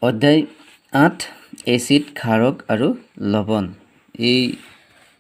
অধ্যায় ৮ এচিড ক্ষাৰক আৰু লৱণ। এই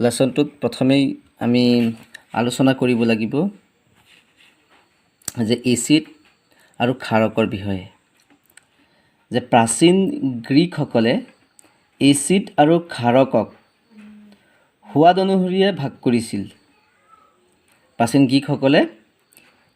লেচনটোত প্ৰথমেই আমি আলোচনা কৰিব লাগিব যে এচিড আৰু ক্ষাৰকৰ বিষয়ে। যে প্ৰাচীন গ্ৰীকসকলে এচিড আৰু ক্ষাৰকক সোৱাদ অনুসৰিয়ে ভাগ কৰিছিল। প্ৰাচীন গ্ৰীকসকলে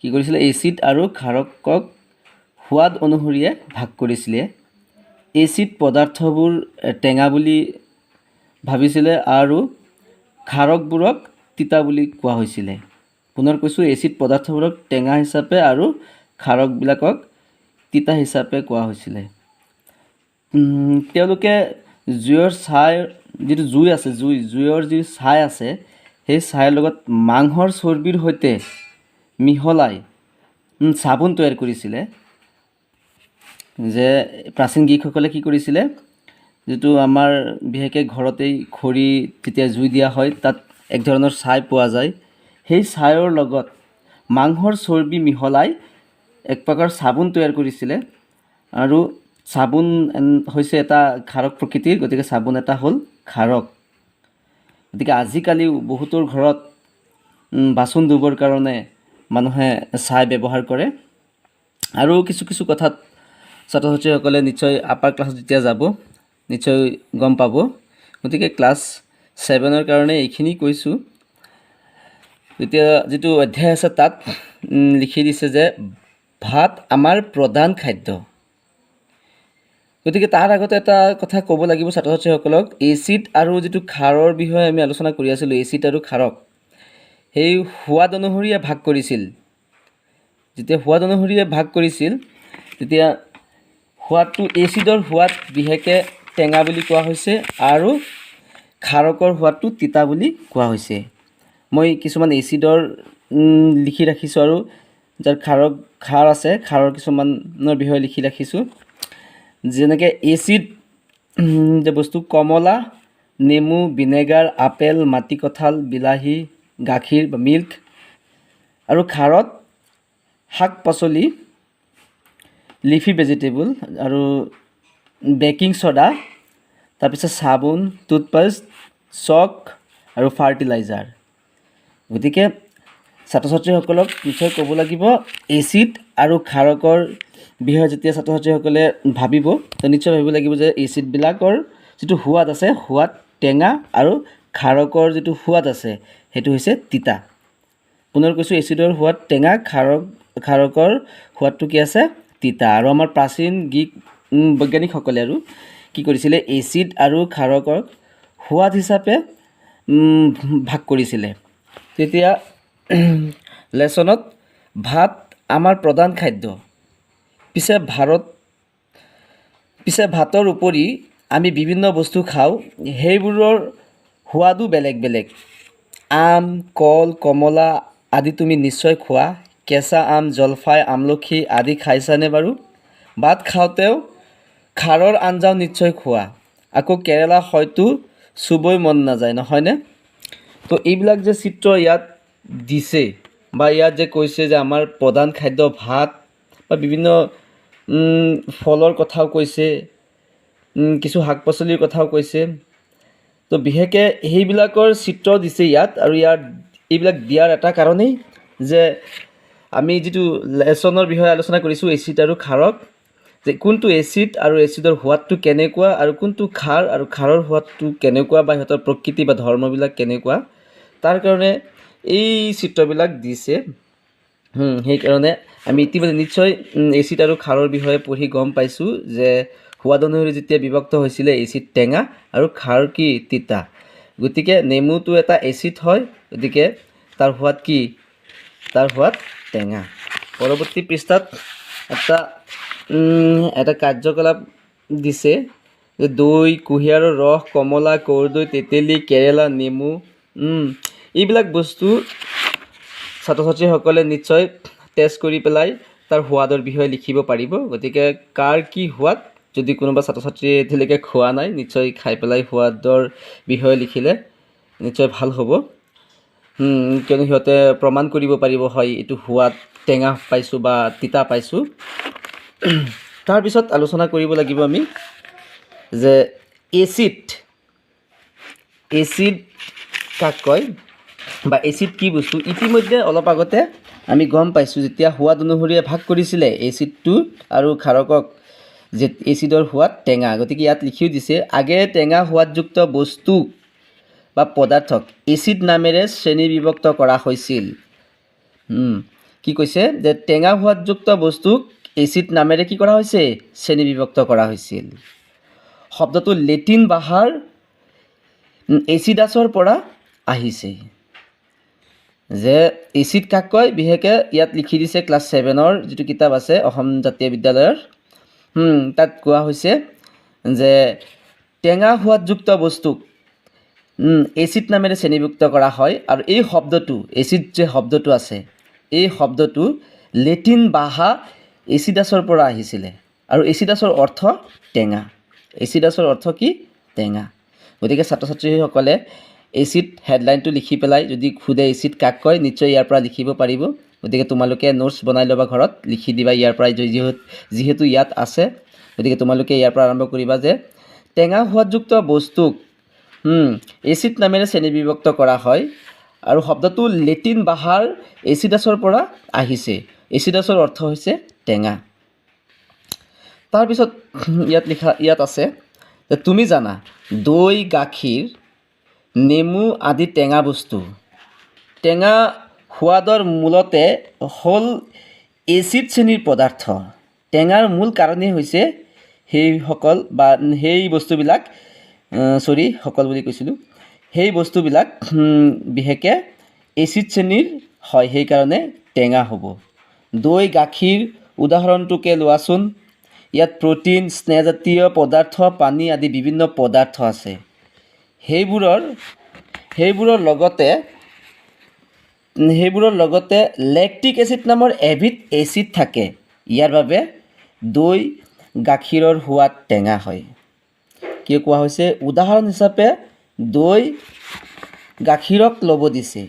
কি কৰিছিলে? এচিড আৰু ক্ষাৰকক সোৱাদ অনুসৰিয়ে ভাগ কৰিছিলে। এচিড পদাৰ্থবোৰ টেঙা বুলি ভাবিছিলে আৰু ক্ষাৰকবোৰক তিতা বুলি কোৱা হৈছিলে। পুনৰ কৈছোঁ, এচিড পদাৰ্থবোৰক টেঙা হিচাপে আৰু ক্ষাৰকবিলাকক তিতা হিচাপে কোৱা হৈছিলে। তেওঁলোকে জুইৰ ছাই, যিটো জুই আছে, জুইৰ যি ছাই আছে, সেই ছাইৰ লগত মাংসৰ চৰ্বিৰ সৈতে মিহলাই চাবোন তৈয়াৰ কৰিছিলে। যে প্ৰাচীন গ্ৰীকসকলে কি কৰিছিলে, যিটো আমাৰ বিশেষকৈ ঘৰতেই খৰি যেতিয়া জুই দিয়া হয়, তাত এক ধৰণৰ ছাই পোৱা যায়। সেই ছাইৰ লগত মাংসৰ চৰ্বি মিহলাই এক প্ৰকাৰ চাবোন তৈয়াৰ কৰিছিলে। আৰু চাবোন হৈছে এটা ক্ষাৰক প্ৰকৃতিৰ, গতিকে চাবোন এটা হ'ল ক্ষাৰক। গতিকে আজিকালিও বহুতৰ ঘৰত বাচন ধুবৰ কাৰণে মানুহে ছাই ব্যৱহাৰ কৰে। আৰু কিছু কিছু কথাত ছাত্ৰ ছাত্ৰীসকলে নিশ্চয় আপাৰ ক্লাছত যেতিয়া যাব নিশ্চয় গম পাব। গতিকে ক্লাছ 7ৰ কাৰণে এইখিনি কৈছোঁ। এতিয়া যিটো অধ্যায় আছে তাত লিখি দিছে যে ভাত আমাৰ প্ৰধান খাদ্য। গতিকে তাৰ আগতে এটা কথা ক'ব লাগিব ছাত্ৰ ছাত্ৰীসকলক। এচিড আৰু যিটো ক্ষাৰৰ বিষয়ে আমি আলোচনা কৰি আছিলোঁ, এচিড আৰু ক্ষাৰক সেই সোৱাদ অনুসৰিয়ে ভাগ কৰিছিল। যেতিয়া সোৱাদ অনুসৰিয়ে ভাগ কৰিছিল, তেতিয়া সোৱাদটো, এচিডৰ সোৱাদ বিশেষকৈ টেঙা বুলি কোৱা হৈছে আৰু ক্ষাৰকৰ সোৱাদটো তিতা বুলি কোৱা হৈছে। মই কিছুমান এচিডৰ লিখি ৰাখিছোঁ আৰু যাৰ ক্ষাৰ আছে, ক্ষাৰৰ কিছুমানৰ বিষয়ে লিখি ৰাখিছোঁ। যেনেকৈ এচিড যে বস্তু, কমলা, নেমু, ভিনেগাৰ, আপেল, মাটি কঁঠাল, বিলাহী, গাখীৰ বা মিল্ক। আৰু ক্ষাৰত শাক পাচলি, লিফি ভেজিটেবল আৰু বেকিং ছ'ডা, তাৰপিছত চাবোন, টুথপেষ্ট, চক আৰু ফাৰ্টিলাইজাৰ। গতিকে ছাত্ৰ ছাত্ৰীসকলক নিশ্চয় ক'ব লাগিব, এচিড আৰু ক্ষাৰকৰ বিষয়ে যেতিয়া ছাত্ৰ ছাত্ৰীসকলে ভাবিব, তো নিশ্চয় ভাবিব লাগিব যে এচিডবিলাকৰ যিটো সোৱাদ আছে, সোৱাদ টেঙা, আৰু ক্ষাৰকৰ যিটো সোৱাদ আছে সেইটো হৈছে তিতা। পুনৰ কৈছোঁ, এচিডৰ সোৱাদ টেঙা, ক্ষাৰকৰ সোৱাদটো কি আছে? তিতা। আৰু আমাৰ প্ৰাচীন গ্ৰীক বৈজ্ঞানিকসকলে আৰু কি কৰিছিলে? এচিড আৰু ক্ষাৰকক সোৱাদ হিচাপে ভাগ কৰিছিলে। তেতিয়া লেচনত ভাত আমাৰ প্ৰধান খাদ্য। পিছে ভাতৰ উপৰি আমি বিভিন্ন বস্তু খাওঁ, সেইবোৰৰ সোৱাদো বেলেগ বেলেগ। আম, কল, কমলা আদি তুমি নিশ্চয় খোৱা। কেঁচা আম, জলফাই, আমলখি আদি খাইছানে বাৰু? ভাত খাওঁতেও খাৰৰ আঞ্জাও নিশ্চয় খোৱা। আকৌ কেৰেলা হয়তো চুবই মন নাযায়, নহয়নে? তো এইবিলাক যে চিত্ৰ ইয়াত দিছে, বা ইয়াত যে কৈছে যে আমাৰ প্ৰধান খাদ্য ভাত, বা বিভিন্ন ফলৰ কথাও কৈছে, কিছু শাক পাচলিৰ কথাও কৈছে। তো বিশেষকৈ সেইবিলাকৰ চিত্ৰ দিছে ইয়াত। আৰু এইবিলাক দিয়াৰ এটা কাৰণেই যে আমি যিটো লেচনৰ বিষয়ে আলোচনা কৰিছোঁ, এচিড আৰু ক্ষাৰক, যে কোনটো এচিড আৰু এচিডৰ সোৱাদটো কেনেকুৱা, আৰু কোনটো ক্ষাৰ আৰু ক্ষাৰৰ সোৱাদটো কেনেকুৱা, বা সিহঁতৰ প্ৰকৃতি বা ধৰ্মবিলাক কেনেকুৱা, তাৰ কাৰণে এই চিত্ৰবিলাক দিছে। সেইকাৰণে আমি ইতিমধ্যে নিশ্চয় এচিড আৰু ক্ষাৰৰ বিষয়ে পঢ়ি গম পাইছোঁ যে সোৱাদ অনুসৰি যেতিয়া বিভক্ত হৈছিলে, এচিড টেঙা আৰু ক্ষাৰ কি? তিতা। গতিকে নেমুটো এটা এচিড হয়, গতিকে তাৰ সোৱাদ কি? তাৰ সোৱাদ টেঙা। পৰৱৰ্তী পৃষ্ঠাত এটা কাৰ্যকলাপ দিছে যে দৈ, কুঁহিয়াৰৰ ৰস, কমলা, কৰ্দৈ, তেতেলী, কেৰেলা, নেমু, এইবিলাক বস্তু ছাত্ৰ ছাত্ৰীসকলে নিশ্চয় টেষ্ট কৰি পেলাই তাৰ সোৱাদৰ বিষয়ে লিখিব পাৰিব। গতিকে কাৰ কি সোৱাদ, যদি কোনোবা ছাত্ৰ ছাত্ৰীয়ে এতিয়ালৈকে খোৱা নাই, নিশ্চয় খাই পেলাই সোৱাদৰ বিষয়ে লিখিলে নিশ্চয় ভাল হ'ব। কিয়নো সিহঁতে প্ৰমাণ কৰিব পাৰিব, হয় এইটো সোৱাদ টেঙা পাইছোঁ বা তিতা পাইছোঁ। তাৰপিছত আলোচনা কৰিব লাগিব আমি যে এচিড কাক কয় বা এচিড কি বস্তু। ইতিমধ্যে অলপ আগতে আমি গম পাইছোঁ, যেতিয়া সোৱাদ অনুসৰিয়ে ভাগ কৰিছিলে এচিডটো আৰু ক্ষাৰকক, যে এচিডৰ সোৱাদ টেঙা। গতিকে ইয়াত লিখিও দিছে, আগেয়ে টেঙা সোৱাদযুক্ত বস্তু বা পদাৰ্থক এচিড নামেৰে শ্ৰেণীবিভক্ত কৰা হৈছিল। কি কৈছে যে টেঙা সোৱাদযুক্ত বস্তুক এচিড নামেৰে কি কৰা হৈছে, শ্ৰেণীবিভক্ত কৰা হৈছিল। শব্দটো লেটিন ভাষাৰ এচিডাছৰ পৰা আহিছে। যে এচিড কাক কয়, বিশেষকৈ ইয়াত লিখি দিছে ক্লাছ 7ৰ যিটো কিতাপ আছে অসম জাতীয় বিদ্যালয়ৰ, তাত কোৱা হৈছে যে টেঙা সোৱাদযুক্ত বস্তুক এচিড নামেৰে শ্ৰেণীভুক্ত কৰা হয়। আৰু এই শব্দটো এচিড যে শব্দটো আছে, এই শব্দটো লেটিন ভাষা এচিডাছৰ পৰা আহিছিলে। আৰু এচিডাছৰ অৰ্থ টেঙা। এচিডাছৰ অৰ্থ কি, টেঙা। গতিকে ছাত্ৰ ছাত্ৰীসকলে এচিড হেডলাইনটো লিখি পেলাই যদি সোধে এচিড কাক কয়, নিশ্চয় ইয়াৰ পৰা লিখিব পাৰিব। গতিকে তোমালোকে নোটছ বনাই ল'বা, ঘৰত লিখি দিবা ইয়াৰ পৰাই, যিহেতু ইয়াত আছে। গতিকে তোমালোকে ইয়াৰ পৰা আৰম্ভ কৰিবা যে টেঙা সোৱাদযুক্ত বস্তুক এচিড নামেৰে শ্ৰেণীবিভক্ত কৰা হয়। আৰু শব্দটো লেটিন ভাষাৰ এচিডাছৰ পৰা আহিছে। এচিডাছৰ অৰ্থ হৈছে টেঙা। তাৰপিছত ইয়াত আছে যে তুমি জানা দৈ, গাখীৰ, নেমু আদি টেঙা বস্তু। টেঙা সোৱাদৰ মূলতে হ'ল এচিড শ্ৰেণীৰ পদাৰ্থ। টেঙাৰ মূল কাৰণেই হৈছে সেই বস্তুবিলাক বিশেষকৈ এচিড শ্ৰেণীৰ হয়, সেইকাৰণে টেঙা হ'ব। দৈ, গাখীৰ উদাহৰণটোকে লোৱাচোন। ইয়াত প্ৰ'টিন, স্নেহজাতীয় পদাৰ্থ, পানী আদি বিভিন্ন পদাৰ্থ আছে। সেইবোৰৰ লগতে লেক্টিক এচিড নামৰ এবিধ এচিড থাকে। ইয়াৰ বাবে দৈ, গাখীৰৰ সোৱাদ টেঙা হয়। কি কোৱা হৈছে, উদাহৰণ হিচাপে দৈ, গাখীৰক ল'ব দিছে।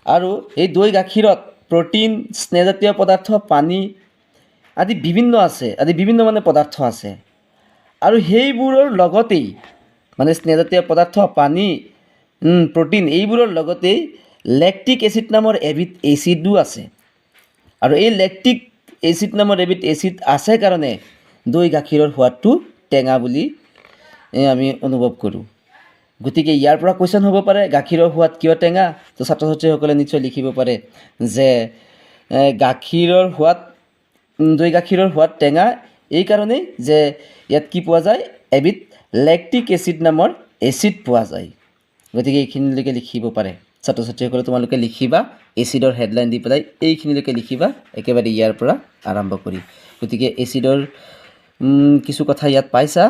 আৰু এই দৈ, গাখীৰত প্ৰ'টিন, স্নেহজাতীয় পদাৰ্থ, পানী আদি বিভিন্ন পদাৰ্থ আছে। আৰু সেইবোৰৰ লগতেই স্নেহজাতীয় পদাৰ্থ, পানী, প্ৰ'টিন এইবোৰৰ লগতেই লেক্টিক এচিড নামৰ এবিধ এচিডো আছে। আৰু এই লেক্টিক এচিড নামৰ এবিধ এচিড আছে কাৰণে দৈ, গাখীৰৰ সোৱাদটো টেঙা বুলি আমি অনুভৱ কৰোঁ। গতিকে ইয়াৰ পৰা কুৱেশ্যন হ'ব পাৰে, গাখীৰৰ সোৱাদ কিয় টেঙা? তো ছাত্ৰ ছাত্ৰীসকলে নিশ্চয় লিখিব পাৰে যে দৈ, গাখীৰৰ সোৱাদ টেঙা এই কাৰণেই যে ইয়াত কি পোৱা যায়, এবিধ লেক্টিক এচিড নামৰ এচিড পোৱা যায়। গতিকে এইখিনিলৈকে লিখিব পাৰে ছাত্ৰ ছাত্ৰীসকলে। তোমালোকে লিখিবা এচিডৰ হেডলাইন দি পেলাই, এইখিনিলৈকে লিখিবা একেবাৰে ইয়াৰ পৰা আৰম্ভ কৰি। গতিকে এচিডৰ কিছু কথা ইয়াত পাইছা।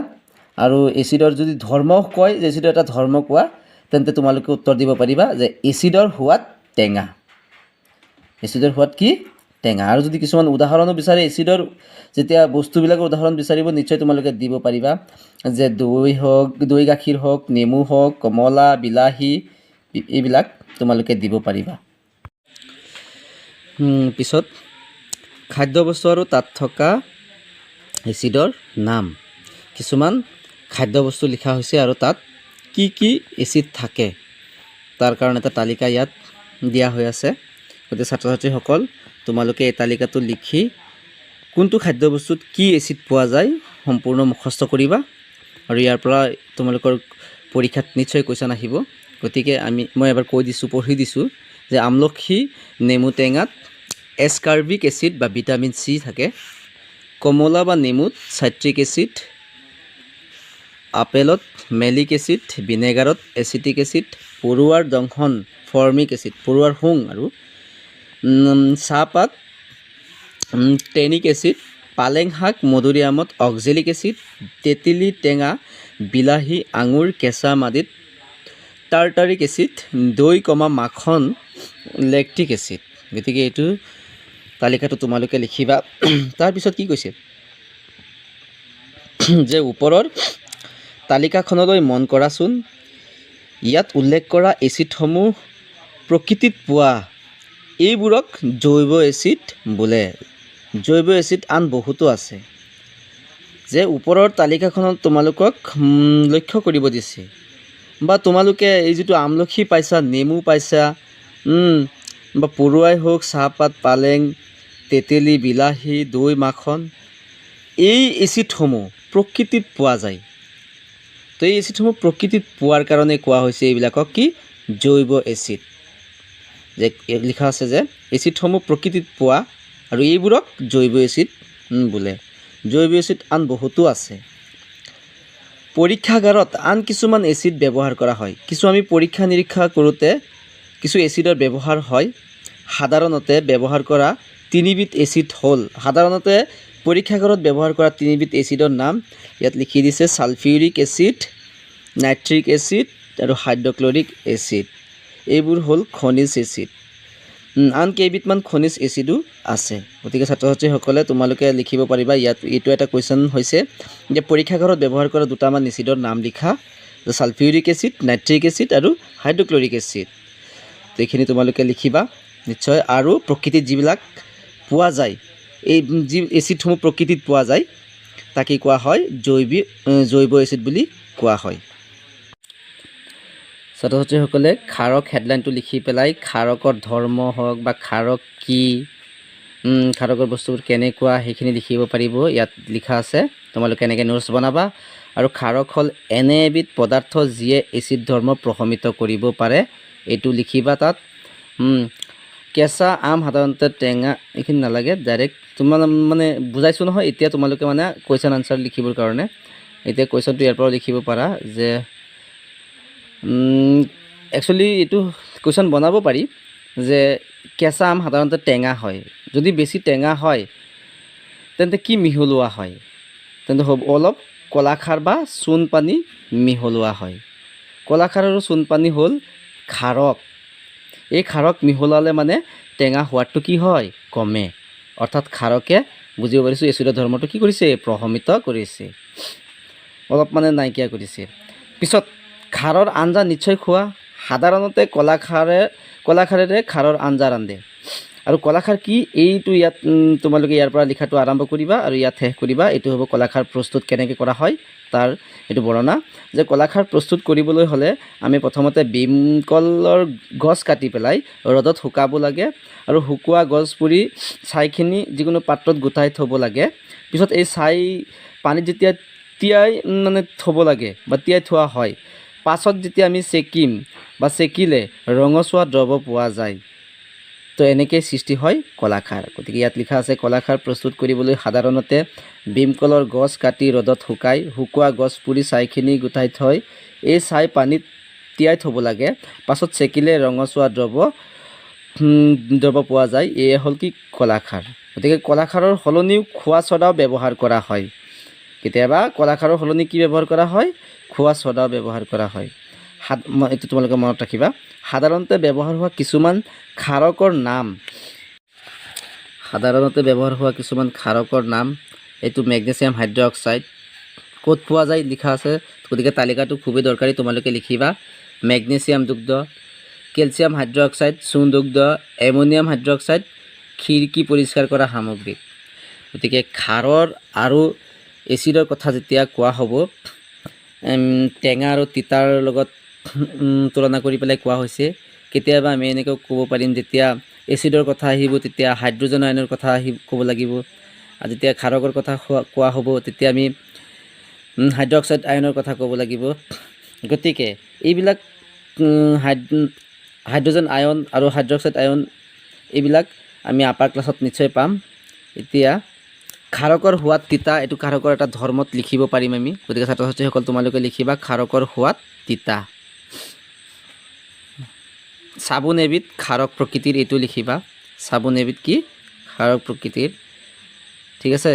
আৰু এচিডৰ যদি ধৰ্ম কয়, যে এচিডৰ এটা ধৰ্ম কোৱা, তেন্তে তোমালোকে উত্তৰ দিব পাৰিবা যে এচিডৰ সোৱাদ টেঙা। এচিডৰ সোৱাদ কি, টেঙা। আৰু যদি কিছুমান উদাহৰণো বিচাৰে এচিডৰ, যেতিয়া বস্তুবিলাকৰ উদাহৰণ বিচাৰিব, নিশ্চয় তোমালোকে দিব পাৰিবা যে দৈ গাখীৰ হওক, নেমু হওক, কমলা, বিলাহী, এইবিলাক তোমালোকে দিব পাৰিবা। পিছত খাদ্যবস্তু আৰু তাত থকা এচিডৰ নাম। কিছুমান খাদ্যবস্তু লিখা হৈছে আৰু তাত কি কি এচিড থাকে তাৰ কাৰণে এটা তালিকা ইয়াত দিয়া হৈ আছে। গতিকে ছাত্ৰ ছাত্ৰীসকল তোমালোকে এই তালিকাটো লিখি কোনটো খাদ্যবস্তুত কি এচিড পোৱা যায় সম্পূৰ্ণ মুখস্থ কৰিবা। আৰু ইয়াৰ পৰা তোমালোকৰ পৰীক্ষাত নিশ্চয় কুৱেশ্যন আহিব। গতিকে মই এবাৰ পঢ়ি দিছোঁ যে আমলখি, নেমু টেঙাত এছকাৰ্বিক এচিড বা ভিটামিন চি থাকে। কমলা বা নেমুত চাইট্ৰিক এচিড, আপেলত মেলিক এচিড, ভিনেগাৰত এচিটিক এচিড, পৰুৱাৰ দংশন ফৰ্মিক এচিড, পৰুৱাৰ শুং, আৰু চাহপাত টেনিক এচিড, পালেং শাক, মধুৰিআমত অক্সেলিক এচিড, তেঁতেলী টেঙা, বিলাহী, আঙুৰ, কেঁচা আম আদিত টাৰ্টাৰিক এচিড, দৈ, মাখন লেক্টিক এচিড। গতিকে এইটো তালিকাটো তোমালোকে লিখিবা। তাৰপিছত কি কৈছে যে ওপৰৰ তালিকাখনলৈ মন কৰাচোন। ইয়াত উল্লেখ কৰা এচিডসমূহ প্ৰকৃতিত পোৱা এইবোৰক জৈৱ এচিড বোলে। জৈৱ এচিড আন বহুতো আছে। যে ওপৰৰ তালিকাখনত তোমালোকক লক্ষ্য কৰিব দিছে বা তোমালোকে এই যিটো আমলখি পাইছা, নেমু পাইছা, বা পৰুৱাই হওক, চাহপাত, পালেং, তেতেলী, বিলাহী, দৈ, মাখন, এই এচিডসমূহ প্ৰকৃতিত পোৱা যায়। তো এই এচিডসমূহ প্ৰকৃতিত পোৱাৰ কাৰণে কোৱা হৈছে এইবিলাকক কি? জৈৱ এচিড। যে লিখা আছে যে এচিডসমূহ প্ৰকৃতিত পোৱা আৰু এইবোৰক জৈৱ এচিড বোলে। জৈৱ এচিড আন বহুতো আছে। পৰীক্ষাগাৰত আন কিছুমান এচিড ব্যৱহাৰ কৰা হয়। কিছু আমি পৰীক্ষা নিৰীক্ষা কৰোঁতে কিছু এচিডৰ ব্যৱহাৰ হয়। সাধাৰণতে ব্যৱহাৰ কৰা তিনিবিধ এচিড হ'ল, সাধাৰণতে পৰীক্ষাগাৰত ব্যৱহাৰ কৰা তিনিবিধ এচিডৰ নাম ইয়াত লিখি দিছে: ছালফিউৰিক এচিড, নাইট্ৰিক এচিড আৰু হাইড্ৰক্লৰিক এচিড। এইবোৰ হ'ল খনিজ এচিড। আন কেইবিধমান খনিজ এচিডো আছে। গতিকে ছাত্ৰ ছাত্ৰীসকলে তোমালোকে লিখিব পাৰিবা। ইয়াত এইটো এটা কুৱেশ্যন হৈছে যে পৰীক্ষাগাৰত ব্যৱহাৰ কৰা দুটামান এচিডৰ নাম লিখা: ছালফিউৰিক এচিড, নাইট্ৰিক এচিড আৰু হাইড্ৰক্লৰিক এচিড। তো এইখিনি তোমালোকে লিখিবা নিশ্চয়। আৰু প্ৰকৃতিত যিবিলাক পোৱা যায়, এই যি এচিডসমূহ প্ৰকৃতিত পোৱা যায় তাকে কোৱা হয় জৈৱ এচিড বুলি কোৱা হয়। ছাত্ৰ ছাত্ৰীসকলে ক্ষাৰক হেডলাইনটো লিখি পেলাই ক্ষাৰকৰ ধৰ্ম হওক বা ক্ষাৰক কি, ক্ষাৰকৰ বস্তুবোৰ কেনেকুৱা সেইখিনি লিখিব পাৰিব। ইয়াত লিখা আছে, তোমালোকে এনেকৈ নোটছ বনাবা। আৰু ক্ষাৰক হ'ল এনে এবিধ পদাৰ্থ যিয়ে এচিড ধৰ্ম প্ৰশমিত কৰিব পাৰে, এইটো লিখিবা তাত। কেঁচা আম সাধাৰণতে টেঙা, এইখিনি নালাগে, ডাইৰেক্ট তোমাৰ মানে বুজাইছোঁ নহয়। এতিয়া তোমালোকে মানে কুৱেশ্যন আনচাৰ লিখিবৰ কাৰণে এতিয়া কুৱেশ্যনটো ইয়াৰ পৰা লিখিব পাৰা যে একচুৱেলি এইটো কুৱেশ্যন বনাব পাৰি যে কেঁচা আম সাধাৰণতে টেঙা হয়। যদি বেছি টেঙা হয় তেন্তে কি মিহলোৱা হয়? তেন্তে অলপ কলাখাৰ বা চূণ পানী মিহলোৱা হয়। কলাখাৰ আৰু চূণ পানী হ'ল ক্ষাৰক। এই ক্ষাৰক মিহলালে মানে টেঙা সোৱাদটো কি হয়? কমে। অৰ্থাৎ ক্ষাৰকে বুজিব পাৰিছোঁ এচিডৰ ধৰ্মটো কি কৰিছে? প্ৰশমিত কৰিছে, অলপ মানে নাইকিয়া কৰিছে। পিছত ক্ষাৰৰ আঞ্জা নিশ্চয় খোৱা। সাধাৰণতে কলাখাৰেৰে ক্ষাৰৰ আঞ্জা ৰান্ধে। আৰু কলাখাৰ কি? এইটো ইয়াত তোমালোকে ইয়াৰ পৰা লিখাটো আৰম্ভ কৰিবা আৰু ইয়াত শেষ কৰিবা। এইটো হ'ব কলাখাৰ প্ৰস্তুত কেনেকৈ কৰা হয় তাৰ এইটো বৰ্ণনা। যে কলাখাৰ প্ৰস্তুত কৰিবলৈ হ'লে আমি প্ৰথমতে ভীমকলৰ গছ কাটি পেলাই ৰ'দত শুকাব লাগে আৰু শুকোৱা গছ পুৰি ছাইখিনি যিকোনো পাত্ৰত গোটাই থ'ব লাগে। পিছত এই ছাই পানীত যেতিয়া তিয়াই থ'ব লাগে বা তিয়াই থোৱা হয়, পাছত যেতিয়া আমি চেকিম বা চেকিলে ৰঙচুৱা দ্ৰৱ পোৱা যায়। তো এনেকৈ সৃষ্টি হয় কলাখাৰ। গতিকে ইয়াত লিখা আছে কলাখাৰ প্ৰস্তুত কৰিবলৈ সাধাৰণতে ভীমকলৰ গছ কাটি ৰ'দত শুকোৱা গছ পুৰি ছাইখিনি গোটাই থৈ এই ছাই পানীত তিয়াই থ'ব লাগে। পাছত চেকিলে ৰঙচুৱা দ্ৰৱ পোৱা যায়। এয়ে হ'ল কি? কলাখাৰ। গতিকে কলাখাৰৰ সলনিও খোৱা ছ'ডাও ব্যৱহাৰ কৰা হয়। কেতিয়াবা কলাখাৰৰ সলনি কি ব্যৱহাৰ কৰা হয়? খোৱা ছ'ডাও ব্যৱহাৰ কৰা হয়। এইটো তোমালোকে মনত ৰাখিবা। সাধাৰণতে ব্যৱহাৰ হোৱা কিছুমান ক্ষাৰকৰ নাম, এইটো মেগনেছিয়াম হাইড্ৰক্সাইড। ক'ত পোৱা যায় লিখা আছে। গতিকে তালিকাটো খুবেই দৰকাৰী, তোমালোকে লিখিবা। মেগনেছিয়াম যুক্ত, কেলছিয়াম হাইড্ৰক্সাইড, চূণ যুক্ত, এমনিয়াম হাইড্ৰক্সাইড, খিৰিকী পৰিষ্কাৰ কৰা সামগ্ৰী। গতিকে ক্ষাৰৰ আৰু এচিডৰ কথা যেতিয়া কোৱা হ'ব, টেঙা আৰু তিতাৰ লগত তুলনা কৰি পেলাই কোৱা হৈছে। কেতিয়াবা আমি এনেকৈ ক'ব পাৰিম, যেতিয়া এচিডৰ কথা আহিব তেতিয়া হাইড্ৰজেন আয়নৰ কথা ক'ব লাগিব। আৰু যেতিয়া ক্ষাৰকৰ কথা কোৱা হ'ব তেতিয়া আমি হাইড্ৰক্সাইড আয়নৰ কথা ক'ব লাগিব। গতিকে এইবিলাক হাইড্ৰজেন আয়ন আৰু হাইড্ৰক্সাইড আয়ন এইবিলাক আমি আপাৰ ক্লাছত নিশ্চয় পাম। এতিয়া ক্ষাৰকৰ সোৱাদ তিতা, এইটো ক্ষাৰকৰ এটা ধৰ্মত লিখিব পাৰিম আমি। গতিকে ছাত্ৰ ছাত্ৰীসকল তোমালোকে লিখিবা ক্ষাৰকৰ সোৱাদ তিতা। চাবোন এবিধ ক্ষাৰক প্ৰকৃতিৰ, এইটো লিখিবা। চাবোন এবিধ কি? ক্ষাৰক প্ৰকৃতিৰ। ঠিক আছে।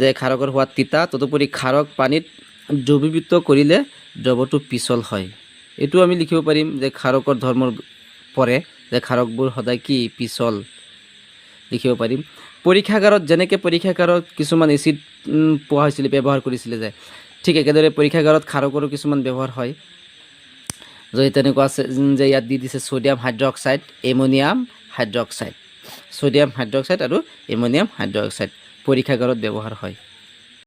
যে ক্ষাৰকৰ সোৱাদ তিতা। তদুপৰি ক্ষাৰক পানীত দ্ৰৱীভূত কৰিলে দ্ৰৱটো পিছল হয়। এইটো আমি লিখিব পাৰিম যে ক্ষাৰকৰ ধৰ্মৰ পৰে যে ক্ষাৰকবোৰ সদায় কি? পিছল। লিখিব পাৰিম। পৰীক্ষাগাৰত যেনেকৈ পৰীক্ষাগাৰত কিছুমান এচিড পোৱা হৈছিলে, ব্যৱহাৰ কৰিছিলে যে, ঠিক একেদৰে পৰীক্ষাগাৰত ক্ষাৰকৰো কিছুমান ব্যৱহাৰ হয়। যদি তেনেকুৱা আছে যে ইয়াত দি দিছে sodium hydroxide, ammonium hydroxide. Sodium hydroxide আৰু এমনিয়াম হাইড্ৰক্সাইড পৰীক্ষাগাৰত ব্যৱহাৰ হয়।